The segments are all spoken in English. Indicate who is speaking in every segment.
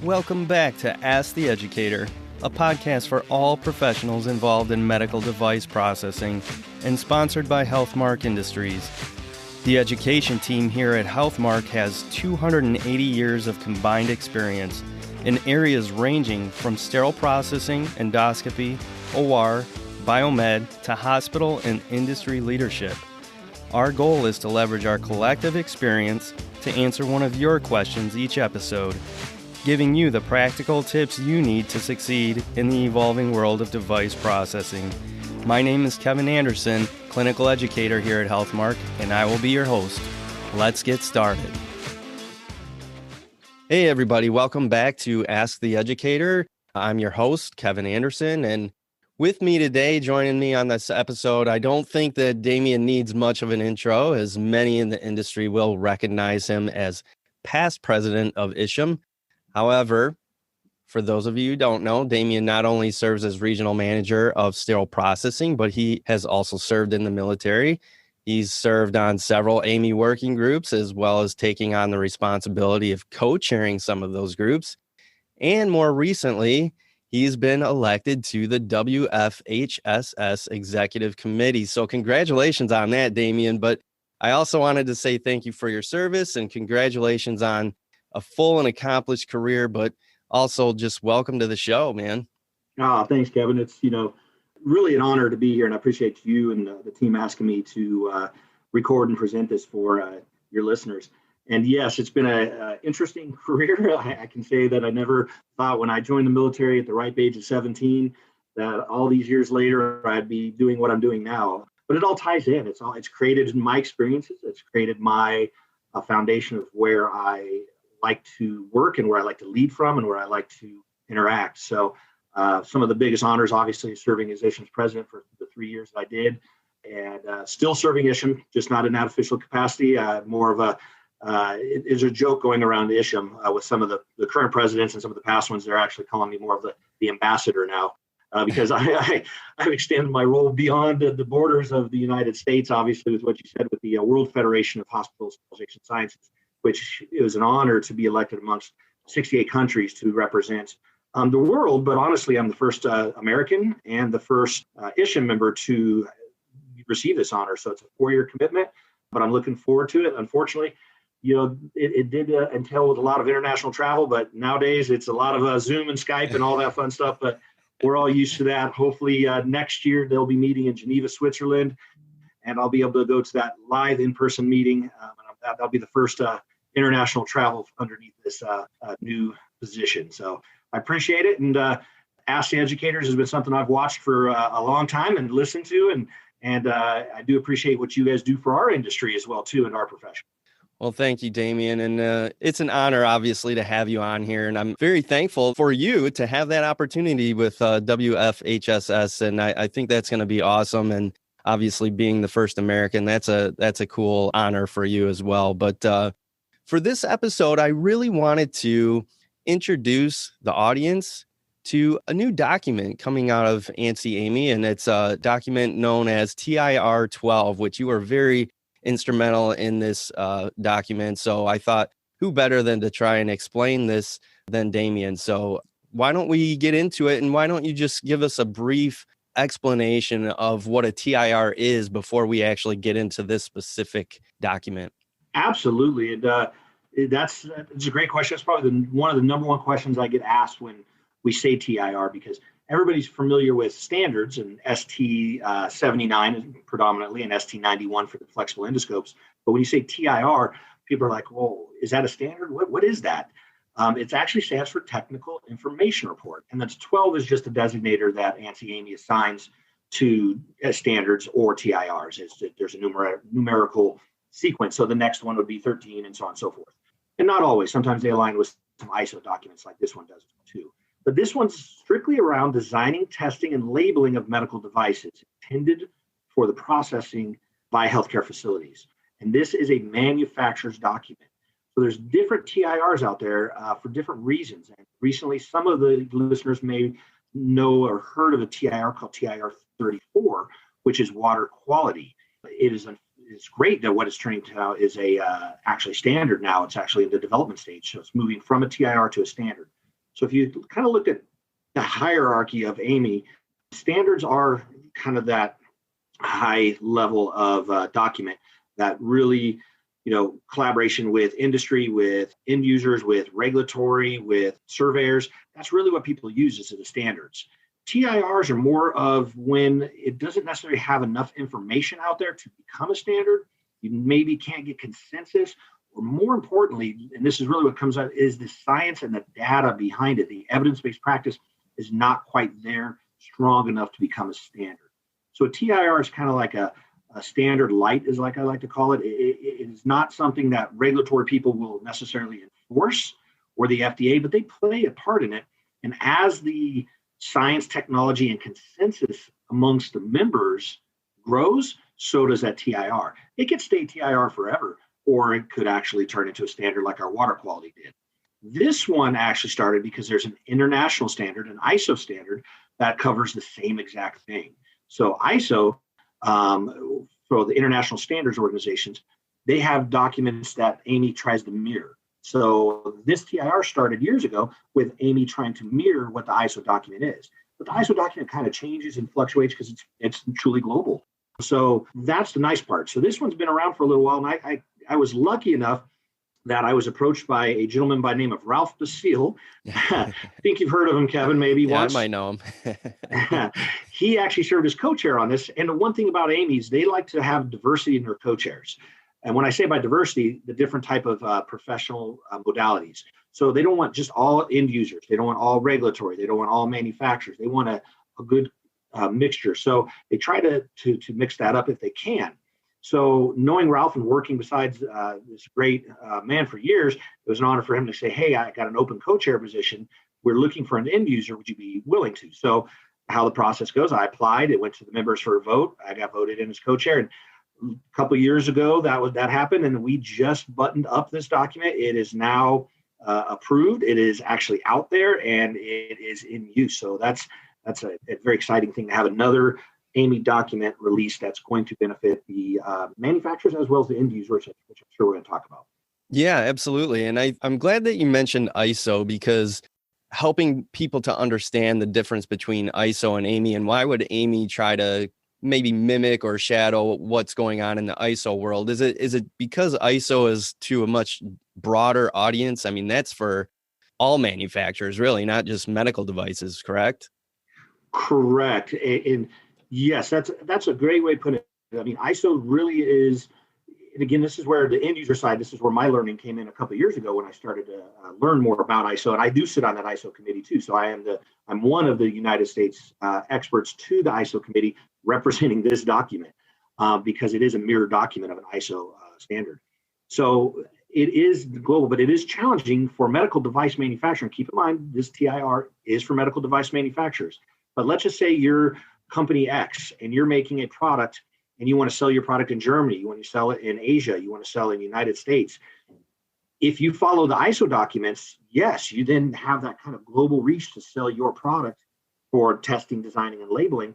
Speaker 1: Welcome back to Ask the Educator, a podcast for all professionals involved in medical device processing and sponsored by Healthmark Industries. The education team here at Healthmark has 280 years of combined experience in areas ranging from sterile processing, endoscopy, OR, biomed, to hospital and industry leadership. Our goal is to leverage our collective experience to answer one of your questions each episode, giving you the practical tips you need to succeed in the evolving world of device processing. My name is Kevin Anderson, clinical educator here at Healthmark, and I will be your host. Let's get started. Hey everybody, welcome back to Ask the Educator. I'm your host, Kevin Anderson, and with me today, joining me on this episode, I don't think that Damien needs much of an intro, as many in the industry will recognize him as past president of ISHM. However, for those of you who don't know, Damien not only serves as regional manager of sterile processing, but he has also served in the military. He's served on several AAMI working groups, as well as taking on the responsibility of co-chairing some of those groups. And more recently, he's been elected to the WFHSS Executive Committee. So congratulations on that, Damien. But I also wanted to say thank you for your service and congratulations on a full and accomplished career, but also just welcome to the show, man.
Speaker 2: Thanks, Kevin. It's, really an honor to be here, and I appreciate you and the team asking me to record and present this for your listeners. And yes, it's been an interesting career. I can say that I never thought when I joined the military at the ripe age of 17 that all these years later I'd be doing what I'm doing now. But it all ties in. It's created my experiences. It's created my foundation of where I like to work and where I like to lead from and where I like to interact. So some of the biggest honors, obviously, serving as ISHM's president for the 3 years that I did, and still serving ISHM, just not in that official capacity. More of a it's a joke going around ISHM with some of the current presidents and some of the past ones. They're actually calling me more of the ambassador now because I've extended my role beyond the borders of the United States, obviously, with what you said with the World Federation of Hospital Sterilization Sciences, which it was an honor to be elected amongst 68 countries to represent the world. But honestly, I'm the first American and the first ISHM member to receive this honor. So it's a 4-year commitment, but I'm looking forward to it. Unfortunately, it did entail with a lot of international travel, but nowadays it's a lot of Zoom and Skype and all that fun stuff. But we're all used to that. Hopefully next year they'll be meeting in Geneva, Switzerland, and I'll be able to go to that live in-person meeting. That'll be the first international travel underneath this new position. So I appreciate it. And Ask the Educators has been something I've watched for a long time and listened to. And I do appreciate what you guys do for our industry as well, too, and our profession.
Speaker 1: Well, thank you, Damien. And it's an honor, obviously, to have you on here. And I'm very thankful for you to have that opportunity with WFHSS. And I think that's going to be awesome. And obviously, being the first American, that's a cool honor for you as well. But for this episode, I really wanted to introduce the audience to a new document coming out of AAMI, and it's a document known as TIR 12, which you are very instrumental in this document. So I thought, who better than to try and explain this than Damien? So why don't we get into it, and why don't you just give us a brief explanation of what a TIR is before we actually get into this specific document?
Speaker 2: Absolutely. And it's a great question. It's probably one of the number one questions I get asked when we say TIR, because everybody's familiar with standards and ST 79 predominantly and ST 91 for the flexible endoscopes. But when you say TIR, people are like, well, is that a standard? What is that? It actually stands for Technical Information Report. And that's 12 is just a designator that AAMI assigns to standards or TIRs. There's a numerical sequence. So the next one would be 13 and so on and so forth. And not always. Sometimes they align with some ISO documents like this one does too. But this one's strictly around designing, testing, and labeling of medical devices intended for the processing by healthcare facilities. And this is a manufacturer's document. So there's different TIRs out there for different reasons. And recently, some of the listeners may know or heard of a TIR called TIR 34, which is water quality. It's great that what it's turning to now is actually standard now. It's actually in the development stage. So it's moving from a TIR to a standard. So if you kind of look at the hierarchy of AAMI, standards are kind of that high level of document that really, collaboration with industry, with end users, with regulatory, with surveyors. That's really what people use as the standards. TIRs are more of when it doesn't necessarily have enough information out there to become a standard. You maybe can't get consensus, or more importantly, and this is really what comes out, is the science and the data behind it. The evidence-based practice is not quite there strong enough to become a standard. So a TIR is kind of like a standard light, is like I like to call it. It is not something that regulatory people will necessarily enforce, or the FDA, but they play a part in it. And as the science, technology, and consensus amongst the members grows, so does that TIR. It could stay TIR forever, or it could actually turn into a standard like our water quality did. This one actually started because there's an international standard, an ISO standard, that covers the same exact thing. So ISO, for the international standards organizations, they have documents that AAMI tries to mirror. So this TIR started years ago with AAMI trying to mirror what the ISO document is. But the ISO document kind of changes and fluctuates because it's truly global. So that's the nice part. So this one's been around for a little while, and I was lucky enough that I was approached by a gentleman by the name of Ralph Basile. I think you've heard of him, Kevin, maybe once.
Speaker 1: I might know him.
Speaker 2: He actually served as co-chair on this. And the one thing about AAMI is they like to have diversity in their co-chairs. And when I say by diversity, the different type of professional modalities. So they don't want just all end users. They don't want all regulatory. They don't want all manufacturers. They want a good mixture. So they try to mix that up if they can. So knowing Ralph and working besides this great man for years, it was an honor for him to say, hey, I got an open co-chair position. We're looking for an end user. Would you be willing to? So how the process goes, I applied. It went to the members for a vote. I got voted in as co-chair. And a couple of years ago, that happened. And we just buttoned up this document. It is now approved. It is actually out there and it is in use. So that's a very exciting thing to have another AAMI document release that's going to benefit the manufacturers as well as the end users, which I'm sure we're going to talk about.
Speaker 1: Yeah, absolutely. And I'm glad that you mentioned ISO, because helping people to understand the difference between ISO and AAMI, and why would AAMI try to maybe mimic or shadow what's going on in the ISO world? Is it because ISO is to a much broader audience? I mean, that's for all manufacturers, really, not just medical devices, correct?
Speaker 2: Correct. And yes, that's a great way to put it. I mean, ISO really is, and again, this is where the end user side, this is where my learning came in a couple of years ago when I started to learn more about ISO. And I do sit on that ISO committee too. So I'm one of the United States experts to the ISO committee representing this document because it is a mirror document of an ISO standard. So it is global, but it is challenging for medical device manufacturing. Keep in mind, this TIR is for medical device manufacturers. But let's just say you're company X and you're making a product and you want to sell your product in Germany, you want to sell it in Asia, you want to sell in the United States. If you follow the ISO documents, yes, you then have that kind of global reach to sell your product for testing, designing, and labeling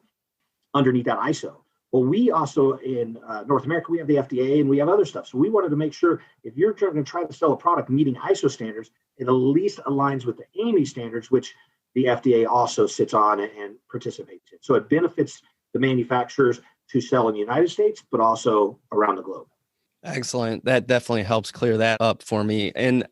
Speaker 2: underneath that ISO. Well, we also in North America, we have the FDA and we have other stuff. So we wanted to make sure if you're going to try to sell a product meeting ISO standards, it at least aligns with the AAMI standards, which the FDA also sits on and participates in. So it benefits the manufacturers to sell in the United States, but also around the globe.
Speaker 1: Excellent. That definitely helps clear that up for me. And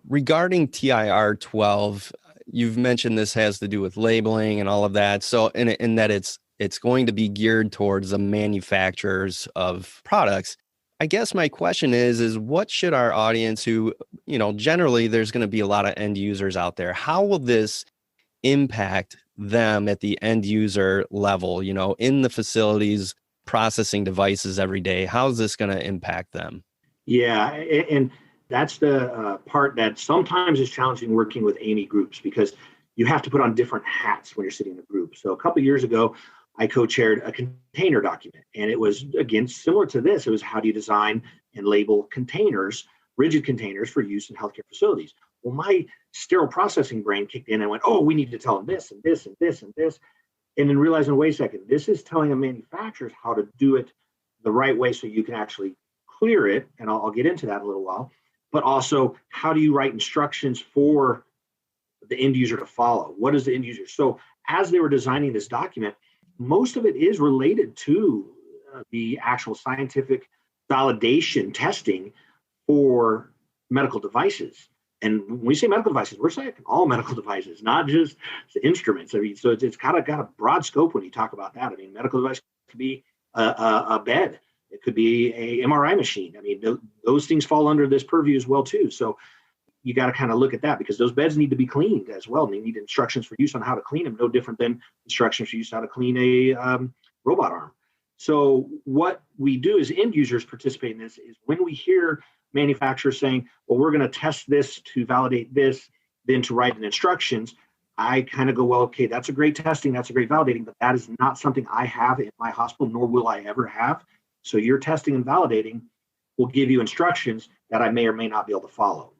Speaker 1: regarding TIR 12, you've mentioned this has to do with labeling and all of that. So in that it's going to be geared towards the manufacturers of products. I guess my question is what should our audience who, generally there's going to be a lot of end users out there. How will this impact them at the end user level, in the facilities processing devices every day? How's this going to impact them?
Speaker 2: Yeah, and that's the part that sometimes is challenging working with AAMI groups because you have to put on different hats when you're sitting in a group. So a couple of years ago, I co-chaired a container document, and it was, again, similar to this. It was how do you design and label containers, rigid containers for use in healthcare facilities. Well, my sterile processing brain kicked in and went, oh, we need to tell them this and this and this and this. And then realizing, wait a second, this is telling the manufacturers how to do it the right way so you can actually clear it. And I'll get into that in a little while. But also, how do you write instructions for the end user to follow? What is the end user? So as they were designing this document, most of it is related to the actual scientific validation testing for medical devices. And when we say medical devices, we're saying all medical devices, not just instruments. I mean, so it's kind of got a broad scope when you talk about that. I mean, medical device could be a bed. It could be a MRI machine. I mean, those things fall under this purview as well, too. So you got to kind of look at that, because those beds need to be cleaned as well. And they need instructions for use on how to clean them, no different than instructions for use how to clean a robot arm. So what we do as end users participate in this is when we hear manufacturers saying, well, we're going to test this to validate this, then to write in instructions, I kind of go, well, okay, that's a great testing, that's a great validating, but that is not something I have in my hospital, nor will I ever have. So your testing and validating will give you instructions that I may or may not be able to follow.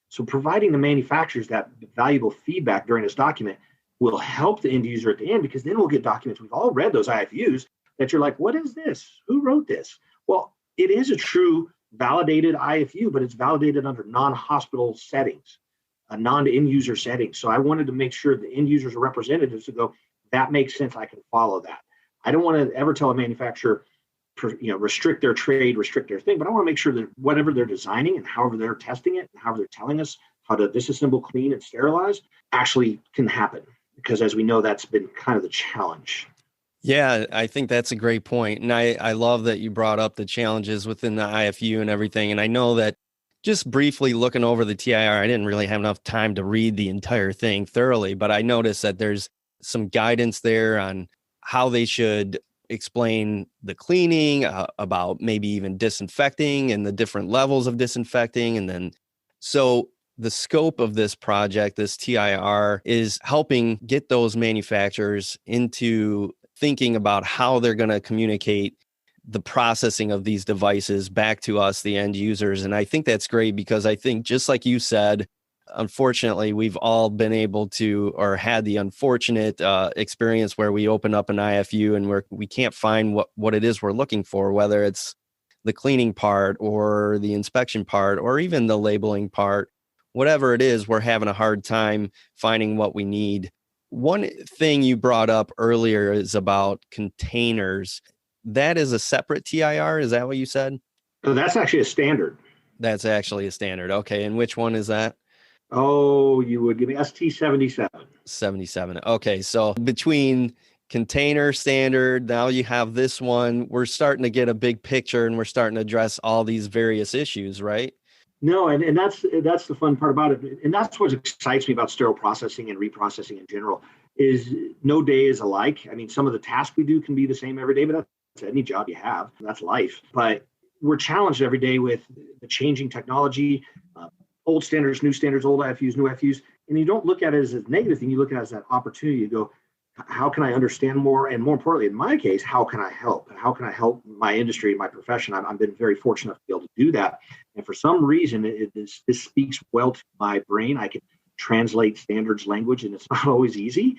Speaker 2: So providing the manufacturers that valuable feedback during this document will help the end user at the end, because then we'll get documents. We've all read those IFUs that you're like, what is this? Who wrote this? Well, it is a true validated IFU, but it's validated under non-hospital settings, a non-end user setting. So I wanted to make sure the end users are representatives to go, that makes sense, I can follow that. I don't want to ever tell a manufacturer, restrict their trade, restrict their thing, but I want to make sure that whatever they're designing and however they're testing it, and however they're telling us how to disassemble, clean, and sterilize actually can happen. Because as we know, that's been kind of the challenge.
Speaker 1: Yeah, I think that's a great point. And I love that you brought up the challenges within the IFU and everything. And I know that just briefly looking over the TIR, I didn't really have enough time to read the entire thing thoroughly, but I noticed that there's some guidance there on how they should explain the cleaning, about maybe even disinfecting and the different levels of disinfecting. And then, so the scope of this project, this TIR, is helping get those manufacturers into thinking about how they're going to communicate the processing of these devices back to us, the end users. And I think that's great, because I think, just like you said, unfortunately, we've all been able to, or had the unfortunate experience where we open up an IFU and we can't find what it is we're looking for, whether it's the cleaning part or the inspection part or even the labeling part. Whatever it is, we're having a hard time finding what we need. One thing you brought up earlier is about containers. That is a separate TIR. Is that what you said?
Speaker 2: So that's actually a standard.
Speaker 1: That's actually a standard. Okay. And which one is that?
Speaker 2: Oh, you would give me ST77.
Speaker 1: 77. Okay. So between container standard, now you have this one, we're starting to get a big picture and we're starting to address all these various issues, right?
Speaker 2: No, and that's the fun part about it. And that's what excites me about sterile processing and reprocessing in general, is no day is alike. I mean, some of the tasks we do can be the same every day, but that's any job you have. That's life. But we're challenged every day with the changing technology, old standards, new standards, old IFUs, new IFUs. And you don't look at it as a negative thing. You look at it as that opportunity. You go, how can I understand more? And more importantly, in my case, how can I help? And how can I help my industry, my profession? I've been very fortunate to be able to do that. And for some reason, this speaks well to my brain. I can translate standards language, and it's not always easy.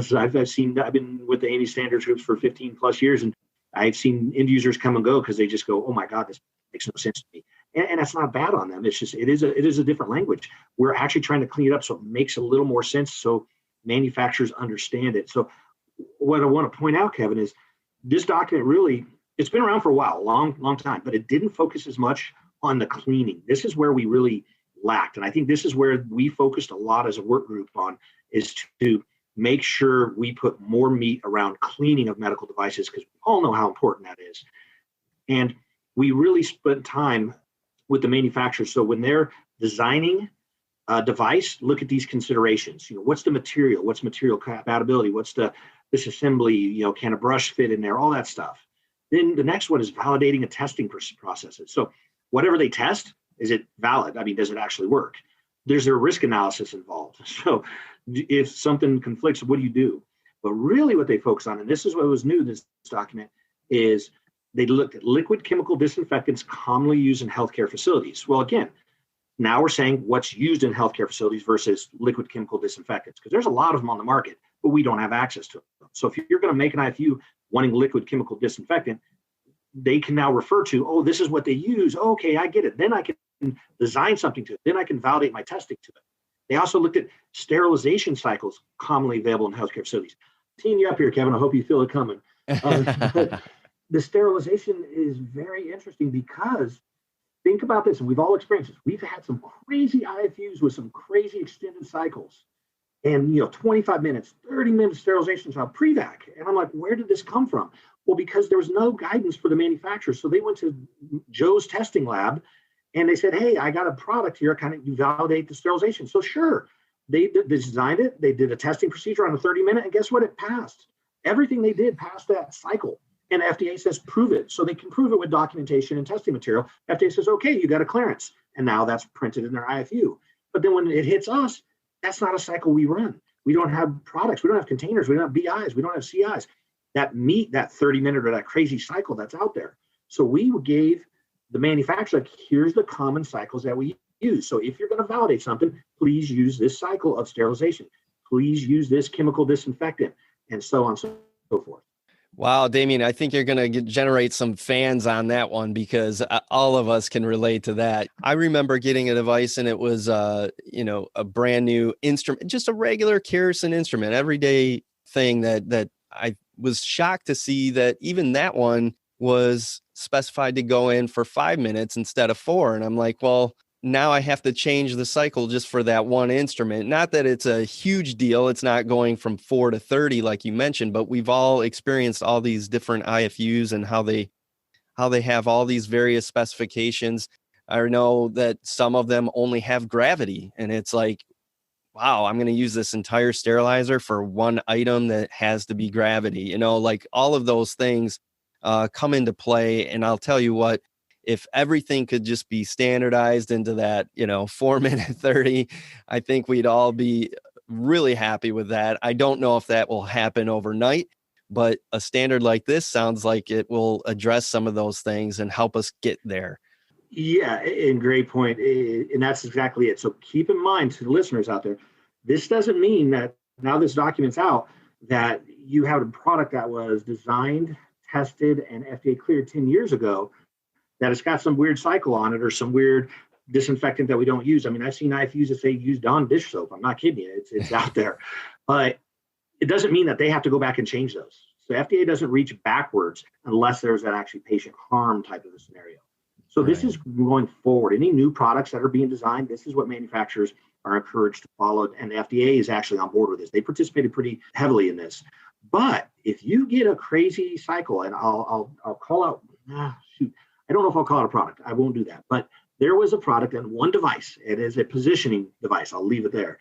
Speaker 2: So I've been with the AAMI standards groups for 15 plus years, and I've seen end users come and go because they just go, oh my God, this makes no sense to me. And that's not bad on them. It's just, it is a different language. We're actually trying to clean it up so it makes a little more sense, so manufacturers understand it. So what I want to point out, Kevin, is this document really, it's been around for a while, long time, but it didn't focus as much on the cleaning. This is where we really lacked. And I think this is where we focused a lot as a work group on, is to make sure we put more meat around cleaning of medical devices, because we all know how important that is. And we really spent time with the manufacturers. So when they're designing a device, look at these considerations. What's the material? What's material compatibility? What's the disassembly? Can a brush fit in there? All that stuff. Then the next one is validating and testing processes. So whatever they test, is it valid? I mean, does it actually work? There's a risk analysis involved. So if something conflicts, what do you do? But really what they focus on, and this is what was new in this document, is they looked at liquid chemical disinfectants commonly used in healthcare facilities. Well, again, now we're saying what's used in healthcare facilities versus liquid chemical disinfectants, because there's a lot of them on the market, but we don't have access to them. So if you're going to make an IFU wanting liquid chemical disinfectant, they can now refer to, oh, this is what they use. Oh, okay, I get it. Then I can design something to it. Then I can validate my testing to it. They also looked at sterilization cycles commonly available in healthcare facilities. Teeing you up here, Kevin. I hope you feel it coming. But the sterilization is very interesting because think about this, and we've all experienced this. We've had some crazy IFUs with some crazy extended cycles. And 25 minutes, 30 minutes sterilization cycle pre-vac. And I'm like, where did this come from? Well, because there was no guidance for the manufacturer. So they went to Joe's testing lab and they said, hey, I got a product here. Kind of you validate the sterilization. So sure, they designed it. They did a testing procedure on a 30-minute, and guess what? It passed. Everything they did passed that cycle. And FDA says, prove it. So they can prove it with documentation and testing material. FDA says, okay, you got a clearance. And now that's printed in their IFU. But then when it hits us, that's not a cycle we run. We don't have products. We don't have containers. We don't have BIs. We don't have CIs that meet that 30-minute or that crazy cycle that's out there. So we gave the manufacturer, like, here's the common cycles that we use. So if you're going to validate something, please use this cycle of sterilization. Please use this chemical disinfectant, and so on and so forth.
Speaker 1: Wow, Damien, I think you're going to generate some fans on that one because all of us can relate to that. I remember getting a device and it was, a brand new instrument, just a regular kerosene instrument, everyday thing that I was shocked to see that even that one was specified to go in for 5 minutes instead of 4. And I'm like, well, now I have to change the cycle just for that one instrument. Not that it's a huge deal. It's not going from 4 to 30 like you mentioned, but we've all experienced all these different IFUs and how they have all these various specifications. I know that some of them only have gravity, and it's like, wow, I'm going to use this entire sterilizer for one item that has to be gravity. Like all of those things come into play. And I'll tell you what, if everything could just be standardized into that, 4-minute 30, I think we'd all be really happy with that. I don't know if that will happen overnight, but a standard like this sounds like it will address some of those things and help us get there.
Speaker 2: Yeah, and great point. And that's exactly it. So keep in mind, to the listeners out there, this doesn't mean that now this document's out that you have a product that was designed, tested, and FDA cleared 10 years ago, that it's got some weird cycle on it or some weird disinfectant that we don't use. I mean, I've seen IFUs that say use Dawn dish soap. I'm not kidding you. It's out there. But it doesn't mean that they have to go back and change those. So FDA doesn't reach backwards unless there's an actually patient harm type of a scenario. So right. This is going forward. Any new products that are being designed, this is what manufacturers are encouraged to follow. And the FDA is actually on board with this. They participated pretty heavily in this. But if you get a crazy cycle, and I'll call out, I don't know if I'll call it a product. I won't do that. But there was a product and one device. It is a positioning device. I'll leave it there.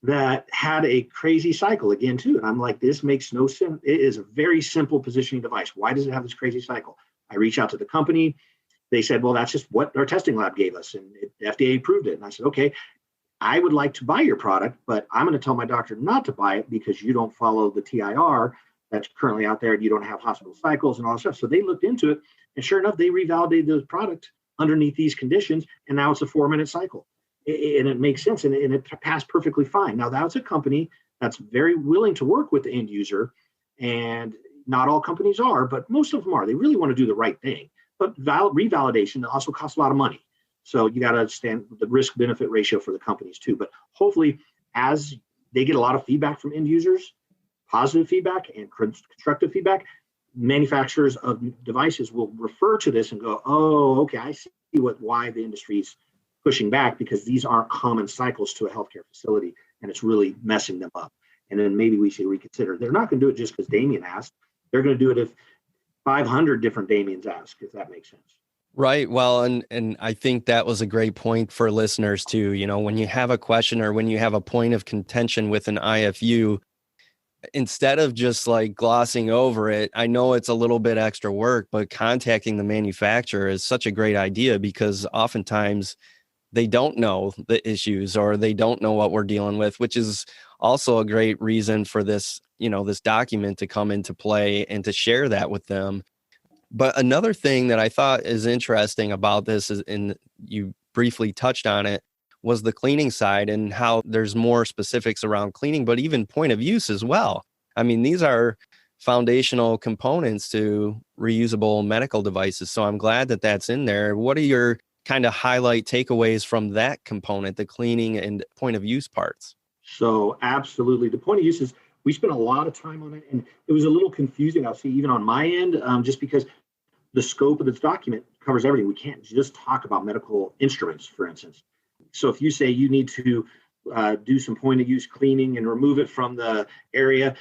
Speaker 2: That had a crazy cycle again, too. And I'm like, this makes no sense. It is a very simple positioning device. Why does it have this crazy cycle? I reach out to the company. They said, well, that's just what our testing lab gave us. And the FDA approved it. And I said, okay, I would like to buy your product, but I'm going to tell my doctor not to buy it because you don't follow the TIR that's currently out there and you don't have hospital cycles and all that stuff. So they looked into it. And sure enough, they revalidated the product underneath these conditions. And now it's a 4-minute cycle. And it makes sense. And it passed perfectly fine. Now, that's a company that's very willing to work with the end user. And not all companies are, but most of them are. They really want to do the right thing. But revalidation also costs a lot of money. So you got to understand the risk-benefit ratio for the companies too. But hopefully, as they get a lot of feedback from end users, positive feedback and constructive feedback, manufacturers of devices will refer to this and go, oh, okay, I see why the industry's pushing back, because these aren't common cycles to a healthcare facility, and it's really messing them up. And then maybe we should reconsider. They're not going to do it just because Damien asked. They're going to do it if 500 different Damiens ask, if that makes sense.
Speaker 1: Right. Well, and I think that was a great point for listeners too. When you have a question or when you have a point of contention with an IFU, instead of just like glossing over it, I know it's a little bit extra work, but contacting the manufacturer is such a great idea because oftentimes they don't know the issues or they don't know what we're dealing with, which is also a great reason for this, this document to come into play and to share that with them. But another thing that I thought is interesting about this is, and you briefly touched on it, was the cleaning side and how there's more specifics around cleaning, but even point of use as well. I mean, these are foundational components to reusable medical devices. So I'm glad that that's in there. What are your kind of highlight takeaways from that component, the cleaning and point of use parts.
Speaker 2: So absolutely. The point of use is we spent a lot of time on it, and it was a little confusing, I'll see, even on my end, just because the scope of this document covers everything. We can't just talk about medical instruments, for instance. So if you say you need to do some point of use cleaning and remove it from the area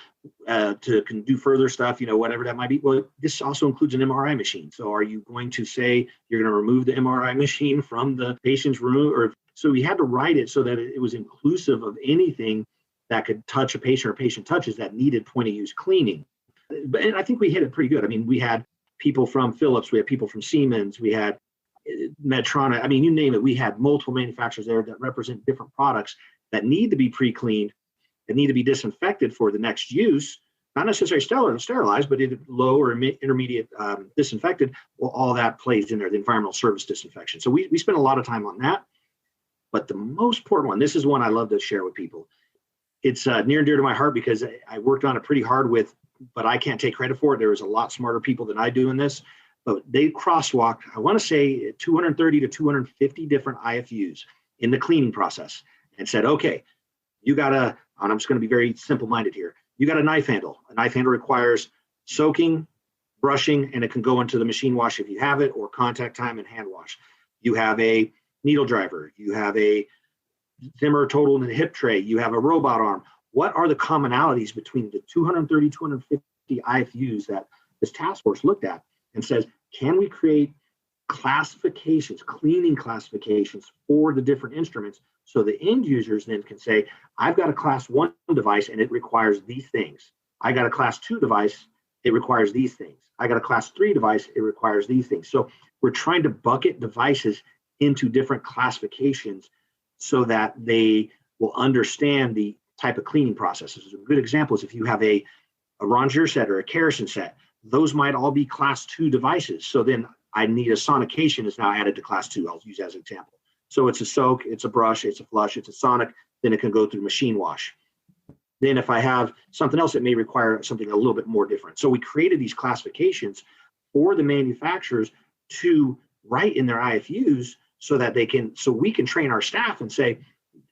Speaker 2: can do further stuff, whatever that might be. Well, this also includes an MRI machine. So are you going to say you're going to remove the MRI machine from the patient's room? Or so we had to write it so that it was inclusive of anything that could touch a patient or patient touches that needed point of use cleaning. And I think we hit it pretty good. I mean, we had people from Philips, we had people from Siemens, we had Medtronic. I mean, you name it. We had multiple manufacturers there that represent different products that need to be pre-cleaned, that need to be disinfected for the next use, not necessarily sterilized, but low or intermediate disinfected. Well, all that plays in there, the environmental service disinfection. So we spent a lot of time on that. But the most important one, this is one I love to share with people. It's near and dear to my heart because I worked on it pretty hard but I can't take credit for it. There was a lot smarter people than I do in this. But they crosswalked, I want to say 230 to 250 different IFUs in the cleaning process and said, okay, you got and I'm just going to be very simple-minded here. You got a knife handle. A knife handle requires soaking, brushing, and it can go into the machine wash if you have it, or contact time and hand wash. You have a needle driver. You have a Zimmer total and hip tray. You have a robot arm. What are the commonalities between the 230, 250 IFUs that this task force looked at and says, can we create classifications, cleaning classifications for the different instruments so the end users then can say, I've got a class 1 device and it requires these things. I got a class 2 device, it requires these things. I got a class 3 device, it requires these things. So we're trying to bucket devices into different classifications so that they will understand the type of cleaning processes. A good example is if you have a Ranger set or a Kerrison set, those might all be class 2 devices. So then I need a sonication is now added to class 2. I'll use as an example. So it's a soak, it's a brush, it's a flush, it's a sonic, then it can go through machine wash. Then if I have something else, it may require something a little bit more different. So we created these classifications for the manufacturers to write in their IFUs so that we can train our staff and say,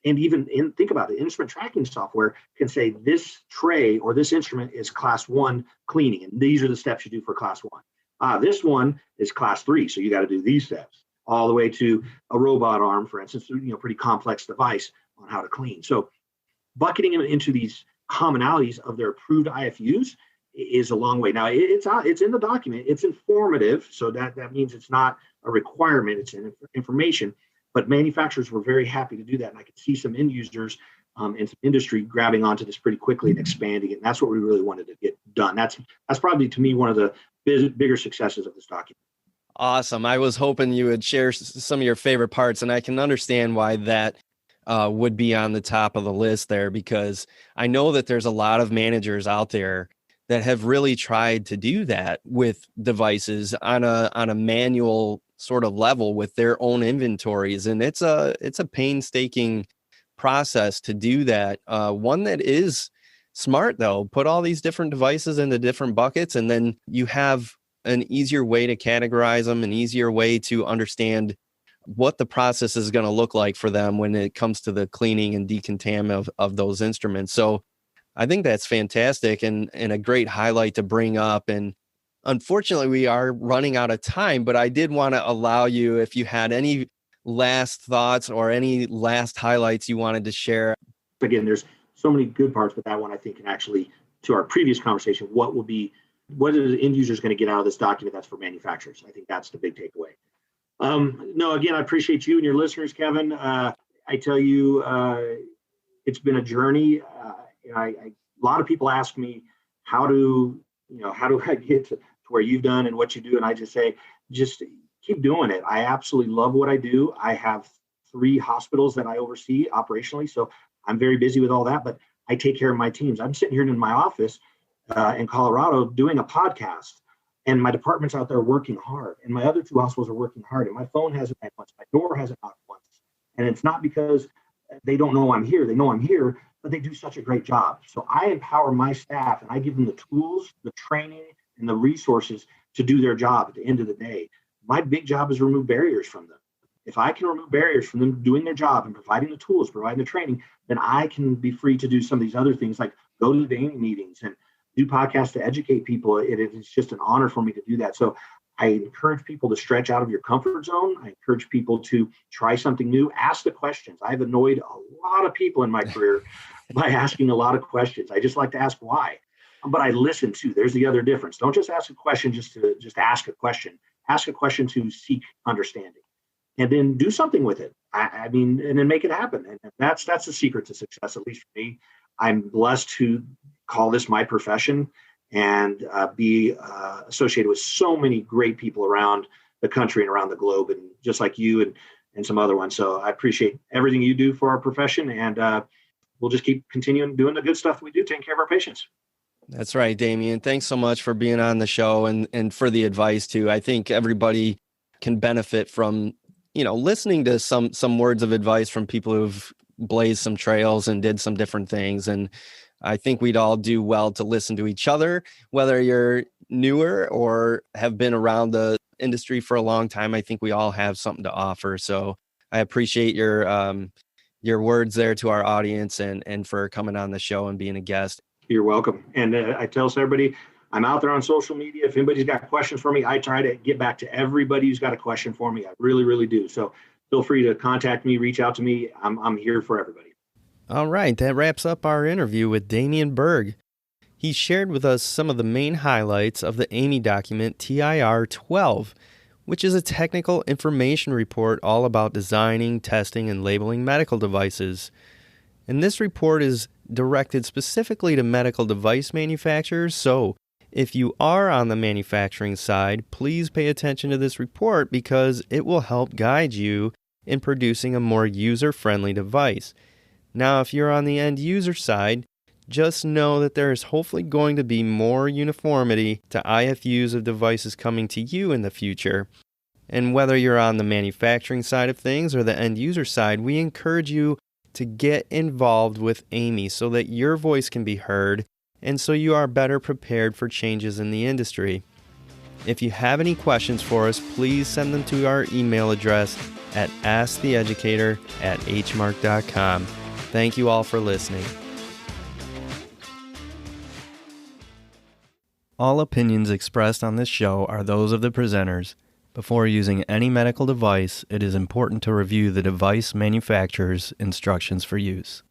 Speaker 2: and think about it, instrument tracking software can say this tray or this instrument is class 1 cleaning, and these are the steps you do for class 1. This one is class 3, so you got to do these steps, all the way to a robot arm, for instance, pretty complex device on how to clean. So bucketing them into these commonalities of their approved IFUs is a long way. Now, it's in the document, it's informative, so that means it's not a requirement, it's information. But manufacturers were very happy to do that. And I could see some end users and some industry grabbing onto this pretty quickly and expanding it. And that's what we really wanted to get done. That's probably, to me, one of the bigger successes of this document.
Speaker 1: Awesome. I was hoping you would share some of your favorite parts, and I can understand why that would be on the top of the list there, because I know that there's a lot of managers out there that have really tried to do that with devices on a manual sort of level with their own inventories. And it's a painstaking process to do that. One that is smart though, put all these different devices into different buckets, and then you have an easier way to categorize them, an easier way to understand what the process is going to look like for them when it comes to the cleaning and decontam of those instruments. So I think that's fantastic and a great highlight to bring up. And unfortunately, we are running out of time, but I did want to allow you, if you had any last thoughts or any last highlights you wanted to share.
Speaker 2: Again, there's so many good parts, but that one I think can actually, to our previous conversation, what are the end users going to get out of this document that's for manufacturers? I think that's the big takeaway. No, again, I appreciate you and your listeners, Kevin. I tell you, it's been a journey. A lot of people ask me, how do I get to where you've done and what you do? And I just say, just keep doing it. I absolutely love what I do. I have 3 hospitals that I oversee operationally, so I'm very busy with all that, but I take care of my teams. I'm sitting here in my office in Colorado doing a podcast, and my department's out there working hard, and my other 2 hospitals are working hard, and my phone hasn't rang once, my door hasn't knocked once. And it's not because they don't know I'm here. They know I'm here, but they do such a great job. So I empower my staff and I give them the tools, the training, and the resources to do their job at the end of the day. My big job is remove barriers from them. If I can remove barriers from them doing their job and providing the tools, providing the training, then I can be free to do some of these other things like go to the AAMI meetings and do podcasts to educate people. It's just an honor for me to do that. So I encourage people to stretch out of your comfort zone. I encourage people to try something new, ask the questions. I've annoyed a lot of people in my career by asking a lot of questions. I just like to ask why, but I listen too. There's the other difference. Don't just ask a question just to ask a question. Ask a question to seek understanding, and then do something with it. I mean, and then make it happen. And that's the secret to success, at least for me. I'm blessed to call this my profession and be associated with so many great people around the country and around the globe, and just like you and some other ones. So I appreciate everything you do for our profession, and we'll just keep continuing doing the good stuff we do, taking care of our patients.
Speaker 1: That's right, Damien. Thanks so much for being on the show and for the advice too. I think everybody can benefit from, listening to some words of advice from people who've blazed some trails and did some different things. And I think we'd all do well to listen to each other, whether you're newer or have been around the industry for a long time. I think we all have something to offer. So I appreciate your words there to our audience and for coming on the show and being a guest.
Speaker 2: You're welcome. And I tell everybody, I'm out there on social media. If anybody's got questions for me, I try to get back to everybody who's got a question for me. I really, really do. So feel free to contact me, reach out to me. I'm here for everybody.
Speaker 1: All right. That wraps up our interview with Damien Berg. He shared with us some of the main highlights of the AAMI document TIR 12, which is a technical information report all about designing, testing, and labeling medical devices. And this report is directed specifically to medical device manufacturers, so if you are on the manufacturing side, please pay attention to this report because it will help guide you in producing a more user-friendly device. Now, if you're on the end user side, just know that there is hopefully going to be more uniformity to IFUs of devices coming to you in the future. And whether you're on the manufacturing side of things or the end user side, we encourage you to get involved with AAMI so that your voice can be heard and so you are better prepared for changes in the industry. If you have any questions for us, please send them to our email address at asktheeducator@hmark.com. Thank you all for listening. All opinions expressed on this show are those of the presenters. Before using any medical device, it is important to review the device manufacturer's instructions for use.